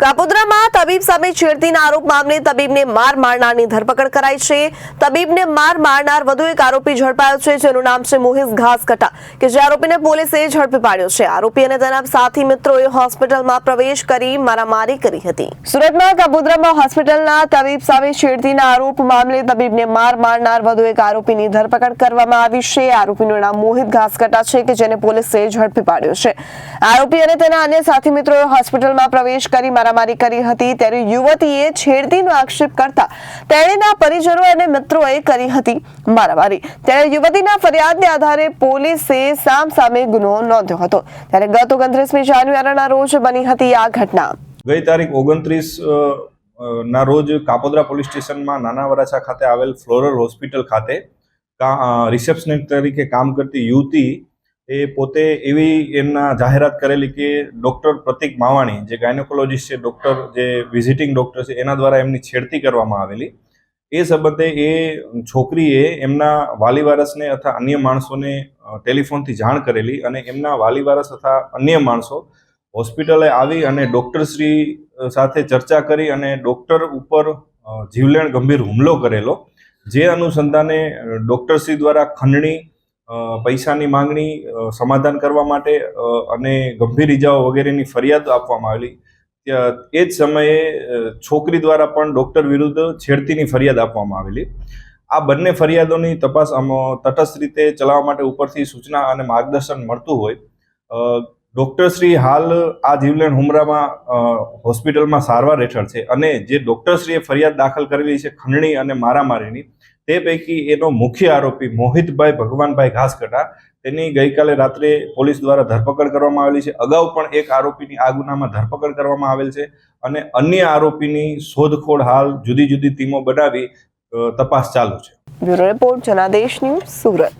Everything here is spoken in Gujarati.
કાપોદ્રામાં તબીબ સામે છેડતીના આરોપ મામલે તબીબને માર મારનારની ધરપકડ કરાઈ છે। તબીબને માર મારનાર વધુ એક આરોપી ઝડપાયો છે, જેનું નામ છે મોહિત ઘાસકટા, કે જે આરોપીને પોલીસે ઝડપી પાડ્યો છે। આરોપી અને તેના સાથી મિત્રોએ હોસ્પિટલમાં પ્રવેશ કરી મારામારી કરી હતી। સુરતમાં કાપોદ્રામાં હોસ્પિટલના તબીબ સામે છેડતીના આરોપ મામલે તબીબને માર મારનાર વધુ એક આરોપીની ધરપકડ કરવામાં આવી છે। આરોપીનું નામ મોહિત ઘાસકટા છે, કે જેને પોલીસે ઝડપી પાડ્યો છે। આરોપી અને તેના અન્ય સાથી મિત્રોએ હોસ્પિટલમાં પ્રવેશ કરી મારામારી કરી હતી, ત્યારે યુવતીએ છેડતીનો આક્ષેપ કરતા તેણીના પરિજનો અને મિત્રોએ કરી હતી મારામારી। ત્યારે યુવતીના ફરિયાદને આધારે પોલીસે સામસામે ગુનો નોંધ્યો હતો। ત્યારે ગત 29મી જાન્યુઆરીના રોજ બની હતી આ ઘટના। ગઈ તારીખ 29 ના રોજ કાપોદ્રા પોલીસ સ્ટેશનમાં નાના વરાછા ખાતે આવેલ ફ્લોરલ હોસ્પિટલ ખાતે રિસેપ્શનિસ્ટ તરીકે કામ કરતી યુવતી એ પોતે એવી એમના જાહેરાત કરેલી કે ડૉક્ટર પ્રતિક માવાણી જે ગાયનેકોલોજીસ્ટ છે, ડૉક્ટર જે વિઝિટિંગ ડૉક્ટર છે, એના દ્વારા એમની છેડતી કરવામાં આવેલી। એ સંબંધે એ છોકરીએ એમના વાલીવારસને અથવા અન્ય માણસોને ટેલિફોનથી જાણ કરેલી અને એમના વાલીવારસ અથવા અન્ય માણસો હોસ્પિટલે આવી અને ડૉક્ટરશ્રી સાથે ચર્ચા કરી અને ડૉક્ટર ઉપર જીવલેણ ગંભીર હુમલો કરેલો, જે અનુસંધાને ડૉક્ટરશ્રી દ્વારા ખંડણી, પૈસાની માંગણી, સમાધાન કરવા માટે અને ગંભીર ઇજાઓ વગેરેની ફરિયાદ આપવામાં આવેલી। એ જ સમયે છોકરી દ્વારા પણ ડૉક્ટર વિરુદ્ધ છેડતીની ફરિયાદ આપવામાં આવેલી। આ બંને ફરિયાદોની તપાસ તટસ્થ રીતે ચલાવવા માટે ઉપરથી સૂચના અને માર્ગદર્શન મળતું હોય ડૉક્ટરશ્રી હાલ આ જીવલેણ હુમલામાં હોસ્પિટલમાં સારવાર હેઠળ છે અને જે ડૉક્ટરશ્રીએ ફરિયાદ દાખલ કરેલી છે ખંડણી અને મારામારીની, તે પૈકી એનો મુખ્ય આરોપી મોહિતભાઈ ભગવાનભાઈ ઘાસકટા, તેની ગઈકાલે રાત્રે પોલીસ દ્વારા ધરપકડ કરવામાં આવેલી છે। અગાઉ પણ એક આરોપીની આ ગુનામાં ધરપકડ કરવામાં આવેલ છે અને અન્ય આરોપીની શોધખોળ હાલ જુદી જુદી ટીમો બનાવી તપાસ ચાલુ છે। Bureau report, Janadesh news, Surat.